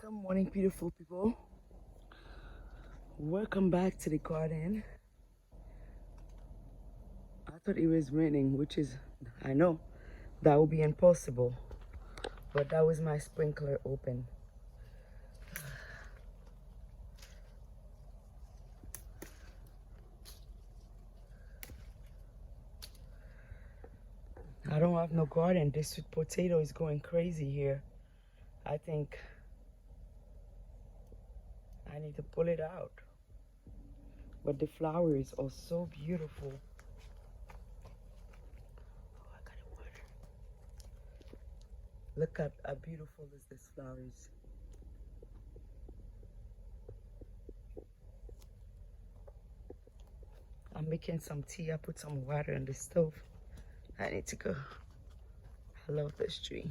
Good morning, beautiful people. Welcome back to the garden. I thought it was raining, which is, I know, that would be impossible. But that was my sprinkler open. I don't have no garden. This sweet potato is going crazy here. I think I need to pull it out. But the flowers are so beautiful. Oh, I gotta water. Look at how beautiful is this flowers. I'm making some tea. I put some water on the stove. I need to go. I love this tree.